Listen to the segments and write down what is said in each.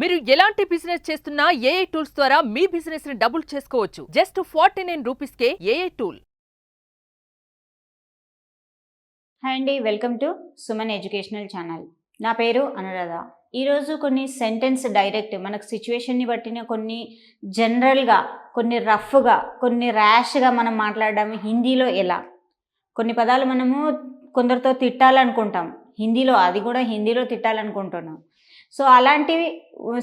మీరు ఎలాంటి బిజినెస్ చేస్తున్నా ఏఐ టూల్స్ ద్వారా మీ బిజినెస్ ని డబుల్ చేసుకోవచ్చు. జస్ట్ 49 రూపీస్కే ఏఐ టూల్. హాయ్ అండి, welcome to Suman educational channel. నా పేరు అనురాధ. ఈరోజు కొన్ని సెంటెన్స్ డైరెక్ట్ మనకు సిచ్యువేషన్ని బట్టిన కొన్ని జనరల్గా, కొన్ని రఫ్గా, కొన్ని ర్యాష్గా మనం మాట్లాడడం హిందీలో ఎలా. కొన్ని పదాలు మనము కొందరితో తిట్టాలనుకుంటాం హిందీలో, అది కూడా హిందీలో తిట్టాలనుకుంటున్నాం. సో అలాంటివి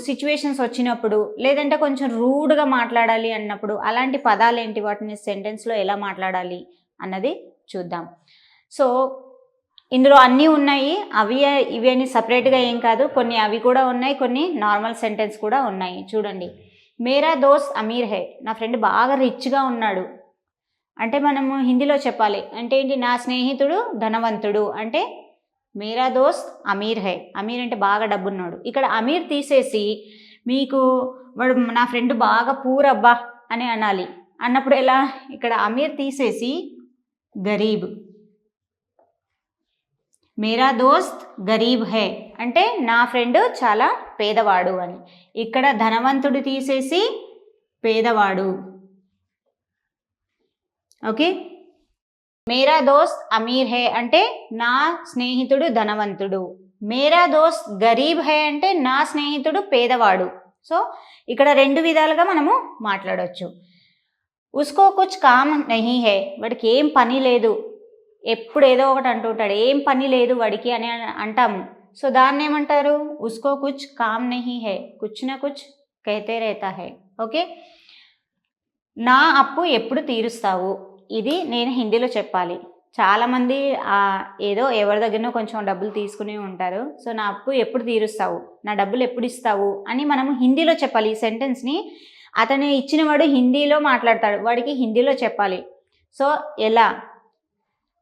సిచ్యువేషన్స్ వచ్చినప్పుడు, లేదంటే కొంచెం రూడ్గా మాట్లాడాలి అన్నప్పుడు అలాంటి పదాలు ఏంటి, వాటిని సెంటెన్స్లో ఎలా మాట్లాడాలి అన్నది చూద్దాం. సో ఇందులో అన్నీ ఉన్నాయి, అవి ఇవి అని సపరేట్గా ఏం కాదు, కొన్ని అవి కూడా ఉన్నాయి, కొన్ని నార్మల్ సెంటెన్స్ కూడా ఉన్నాయి. చూడండి, మేరా దోస్త్ అమీర్ హై, నా ఫ్రెండ్ బాగా రిచ్గా ఉన్నాడు అంటే మనము హిందీలో చెప్పాలి అంటే ఏంటి, నా స్నేహితుడు ధనవంతుడు అంటే మేరా దోస్త్ అమీర్ హై. అమీర్ అంటే బాగా డబ్బున్నాడు. ఇక్కడ అమీర్ తీసేసి మీకు వాడు నా ఫ్రెండ్ బాగా పూర్ అబ్బా అని అనాలి. అన్నప్పుడు ఎలా, ఇక్కడ అమీర్ తీసేసి గరీబ్, మేరా దోస్త్ గరీబ్ హై అంటే నా ఫ్రెండ్ చాలా పేదవాడు అని. ఇక్కడ ధనవంతుడు తీసేసి పేదవాడు. ఓకే, మేరా దోస్త్ అమీర్ హై అంటే నా స్నేహితుడు ధనవంతుడు. మేరా దోస్త్ గరీబ్ హై అంటే నా స్నేహితుడు పేదవాడు. సో ఇక్కడ రెండు విధాలుగా మనము మాట్లాడవచ్చు. ఉస్కో కుచ్ కామ్ నహీ హై, వాడికి ఏం పని లేదు, ఎప్పుడు ఏదో ఒకటి అంటుంటాడు, ఏం పని లేదు వాడికి అని అంటాము. సో దాన్ని ఏమంటారు, ఉస్కో కుచ్ కామ్ నహీ హై, కుచ్ నా కుచ్ కహతే रहता है. ఓకే, నా అప్పు ఎప్పుడు తీరుస్తావు, ఇది నేను హిందీలో చెప్పాలి. చాలామంది ఏదో ఎవరి దగ్గరనో కొంచెం డబ్బులు తీసుకుని ఉంటారు. సో నా అప్పు ఎప్పుడు తీరుస్తావు, నా డబ్బులు ఎప్పుడు ఇస్తావు అని మనము హిందీలో చెప్పాలి. ఈ సెంటెన్స్ని అతను ఇచ్చినవాడు హిందీలో మాట్లాడతాడు, వాడికి హిందీలో చెప్పాలి. సో ఎలా,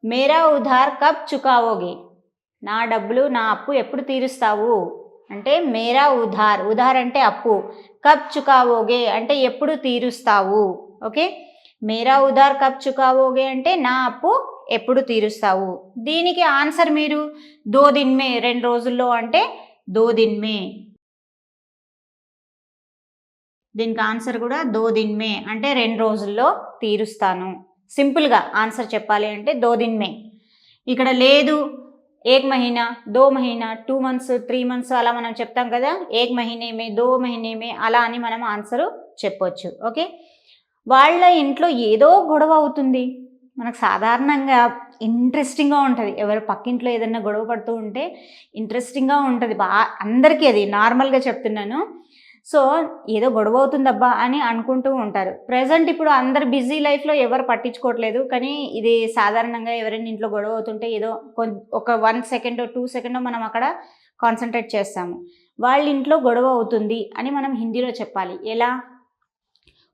మేరా ఉధార్ కబ్ చుకావోగే, నా డబ్బులు నా అప్పు ఎప్పుడు తీరుస్తావు అంటే మేరా ఉధార్, ఉధార్ అంటే అప్పు, కబ్ చుకావోగే అంటే ఎప్పుడు తీరుస్తావు. ఓకే, మేరా ఉధార్ కబ్ చుకావోగే అంటే నా అప్పు ఎప్పుడు తీరుస్తావు. దీనికి ఆన్సర్ మీరు దో దిన్ మే, 2 రోజుల్లో అంటే దో దిన్ మే. దీనికి ఆన్సర్ కూడా దో దిన్ మే అంటే 2 రోజుల్లో తీరుస్తాను. సింపుల్గా ఆన్సర్ చెప్పాలి అంటే దో దిన్ మే. ఇక్కడ లేదు 1 మహీనా, 2 మహీనా, 2 months, 3 months అలా మనం చెప్తాం కదా, 1 మహీనే మే, 2 మహీనే మే అలా అని మనం ఆన్సరు చెప్పొచ్చు. ఓకే, వాళ్ళ ఇంట్లో ఏదో గొడవ అవుతుంది, మనకు సాధారణంగా ఇంట్రెస్టింగ్గా ఉంటుంది. ఎవరు పక్కింట్లో ఏదైనా గొడవ పడుతూ ఉంటే ఇంట్రెస్టింగ్గా ఉంటుంది, అందరికీ అది నార్మల్గా చెప్తున్నాను. సో ఏదో గొడవ అవుతుందబ్బా అని అనుకుంటూ ఉంటారు. ప్రజెంట్ ఇప్పుడు అందరు బిజీ లైఫ్లో ఎవరు పట్టించుకోవట్లేదు, కానీ ఇది సాధారణంగా ఎవరైనా ఇంట్లో గొడవ అవుతుంటే ఏదో ఒక 1 second 2 second మనం అక్కడ కాన్సన్ట్రేట్ చేస్తాము. వాళ్ళ ఇంట్లో గొడవ అవుతుంది అని మనం హిందీలో చెప్పాలి. ఎలా,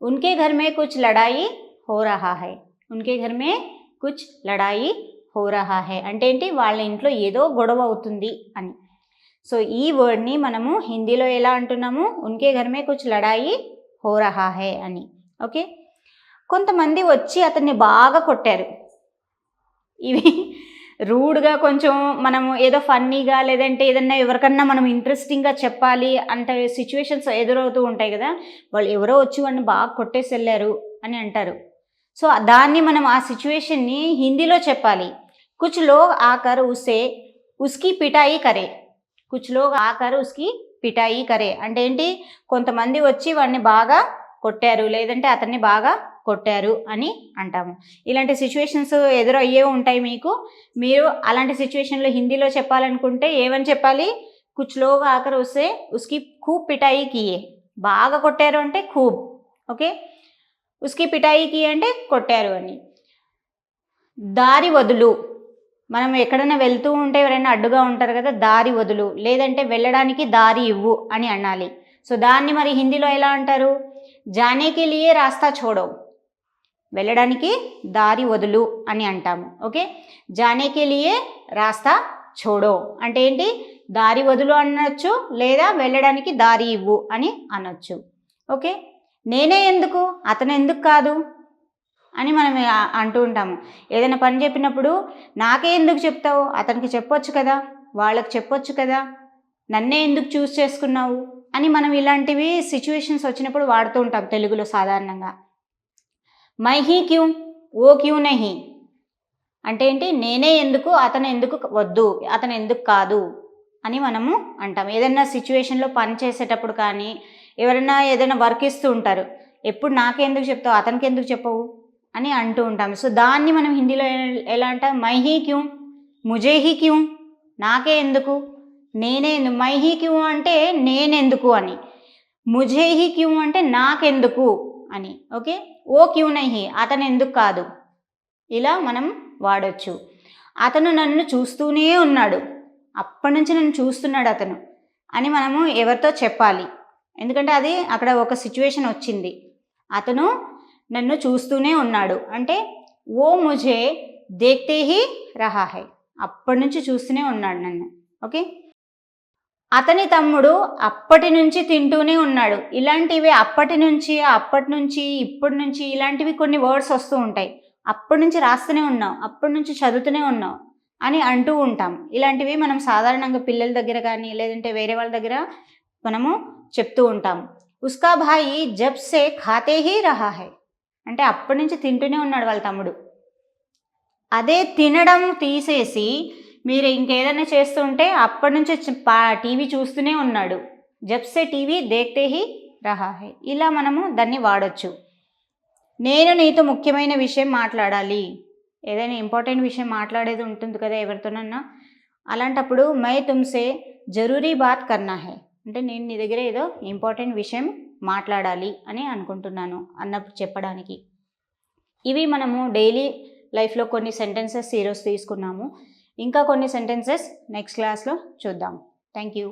ఉన్కే ఘర్ మే కుచ్ లడాయి హో రహా హై, ఉన్కే ఘర్ మే కుచ్ లడాయి హో రహా హై అంటే ఏంటి, వాళ్ళ ఇంట్లో ఏదో గొడవ అవుతుంది అని. సో ఈ వర్డ్ని మనము హిందీలో ఎలా అంటున్నాము, ఉన్కే ఘర్ మే కుచ్ లడాయి హో రహా హై అని. ఓకే, కొంతమంది వచ్చి అతన్ని బాగా కొట్టారు. ఇవి రూడ్గా కొంచెం మనము ఏదో ఫన్నీగా, లేదంటే ఏదన్నా ఎవరికన్నా మనం ఇంట్రెస్టింగ్గా చెప్పాలి అంటే సిచ్యువేషన్స్ ఎదురవుతూ ఉంటాయి కదా, వాళ్ళు ఎవరో వచ్చి వాడిని బాగా కొట్టేసి వెళ్ళారు అని అంటారు. సో దాన్ని మనం ఆ సిచ్యువేషన్ని హిందీలో చెప్పాలి. కుచ్ లోగ్ ఆకర్ ఉసే ఉస్కి పిటాయి కరే, కుచ్ లోగ్ ఆకర్ ఉస్కి పిటాయి కరే అంటే ఏంటి, కొంతమంది వచ్చి వాడిని బాగా కొట్టారు, లేదంటే అతన్ని బాగా కొట్టారు అని అంటాము. ఇలాంటి సిచ్యువేషన్స్ ఎదురయ్యే ఉంటాయి మీకు. మీరు అలాంటి సిచ్యువేషన్లో హిందీలో చెప్పాలనుకుంటే ఏమని చెప్పాలి, కుచ్ లోగ్ ఆకర్ ఉసే ఉస్కి ఖూబ్ పిటాయి కియే, బాగా కొట్టారు అంటే ఖూబ్. ఓకే, ఉస్కి పిటాయి కియే అంటే కొట్టారు అని. దారి వదులు, మనం ఎక్కడైనా వెళ్తూ ఉంటే ఎవరైనా అడ్డుగా ఉంటారు కదా, దారి వదులు, లేదంటే వెళ్ళడానికి దారి ఇవ్వు అని అనాలి. సో దాన్ని మరి హిందీలో ఎలా అంటారు, జానేకే లియే రాస్తా ఛోడో, వెళ్ళడానికి దారి వదులు అని అంటాము. ఓకే, జానేకే లియే రాస్తా ఛోడో అంటే ఏంటి, దారి వదులు అనొచ్చు, లేదా వెళ్ళడానికి దారి ఇవ్వు అని అనొచ్చు. ఓకే, నేనే ఎందుకు, అతను ఎందుకు కాదు అని మనం అంటూ ఉంటాము. ఏదైనా పని చెప్పినప్పుడు నాకే ఎందుకు చెప్తావు, అతనికి చెప్పొచ్చు కదా, వాళ్ళకి చెప్పొచ్చు కదా, నన్నే ఎందుకు చూస్ చేసుకున్నావు అని మనం ఇలాంటివి సిచ్యువేషన్స్ వచ్చినప్పుడు వాడుతూ ఉంటాం తెలుగులో సాధారణంగా. మై హీ క్యూ, ఓ క్యూ నహీ అంటే ఏంటి, నేనే ఎందుకు, అతను ఎందుకు వద్దు, అతను ఎందుకు కాదు అని మనము అంటాం. ఏదైనా సిచ్యువేషన్లో పని చేసేటప్పుడు కానీ ఎవరైనా ఏదైనా వర్క్ ఇస్తూ ఉంటారు, ఎప్పుడు నాకే ఎందుకు చెప్తావు, అతనికి ఎందుకు చెప్పవు అని అంటూ ఉంటాం. సో దాన్ని మనం హిందీలో ఎలా అంటాం, మై హీ క్యూ, ముజే హీ క్యూ, నాకే ఎందుకు, నేనే ఎందుకు. మై హీ క్యూ అంటే నేనెందుకు అని, ముజే హీ క్యూ అంటే నాకెందుకు అని. ఓకే, ఓ క్యూ నహీ అతను ఎందుకు కాదు, ఇలా మనం వాడొచ్చు. అతను నన్ను చూస్తూనే ఉన్నాడు, అప్పటి నుంచి నన్ను చూస్తున్నాడు అతను అని మనము ఎవరితో చెప్పాలి, ఎందుకంటే అది అక్కడ ఒక సిచ్యువేషన్ వచ్చింది. అతను నన్ను చూస్తూనే ఉన్నాడు అంటే ఓ ముझे देखते ही रहा है, అప్పటి నుంచి చూస్తూనే ఉన్నాడు నన్ను. ఓకే, అతని తమ్ముడు అప్పటి నుంచి తింటూనే ఉన్నాడు. ఇలాంటివి అప్పటి నుంచి, ఇప్పటి నుంచి ఇలాంటివి కొన్ని వర్డ్స్ వస్తూ ఉంటాయి. అప్పటి నుంచి రాస్తూనే ఉన్నాం, అప్పటి నుంచి చదువుతూనే ఉన్నాం అని అంటూ ఉంటాం. ఇలాంటివి మనం సాధారణంగా పిల్లల దగ్గర కానీ లేదంటే వేరే వాళ్ళ దగ్గర మనము చెప్తూ ఉంటాం. ఉస్కా భాయి జబ్ సే ఖాతే హీ రహా హై అంటే అప్పటి నుంచి తింటూనే ఉన్నాడు వాళ్ళ తమ్ముడు. అదే తినడం తీసేసి మీరు ఇంకేదైనా చేస్తుంటే అప్పటి నుంచి టీవీ చూస్తూనే ఉన్నాడు, జబ్ సే టీవీ దేఖ్తే హీ రహా హై, ఇలా మనము దాన్ని వాడచ్చు. నేను నీతో ముఖ్యమైన విషయం మాట్లాడాలి, ఏదైనా ఇంపార్టెంట్ విషయం మాట్లాడేది ఉంటుంది కదా ఎవరితోనన్నా, అలాంటప్పుడు మై తుమ్సే జరూరీ బాత్ కర్నా హై అంటే నేను నీ దగ్గర ఏదో ఇంపార్టెంట్ విషయం మాట్లాడాలి అని అనుకుంటున్నాను అన్నప్పుడు చెప్పడానికి. ఇవి మనము డైలీ లైఫ్లో కొన్ని సెంటెన్సెస్ ఈరోజు తీసుకున్నాము. ఇంకా కొన్ని సెంటెన్సెస్ నెక్స్ట్ క్లాస్లో చూద్దాం. Thank you.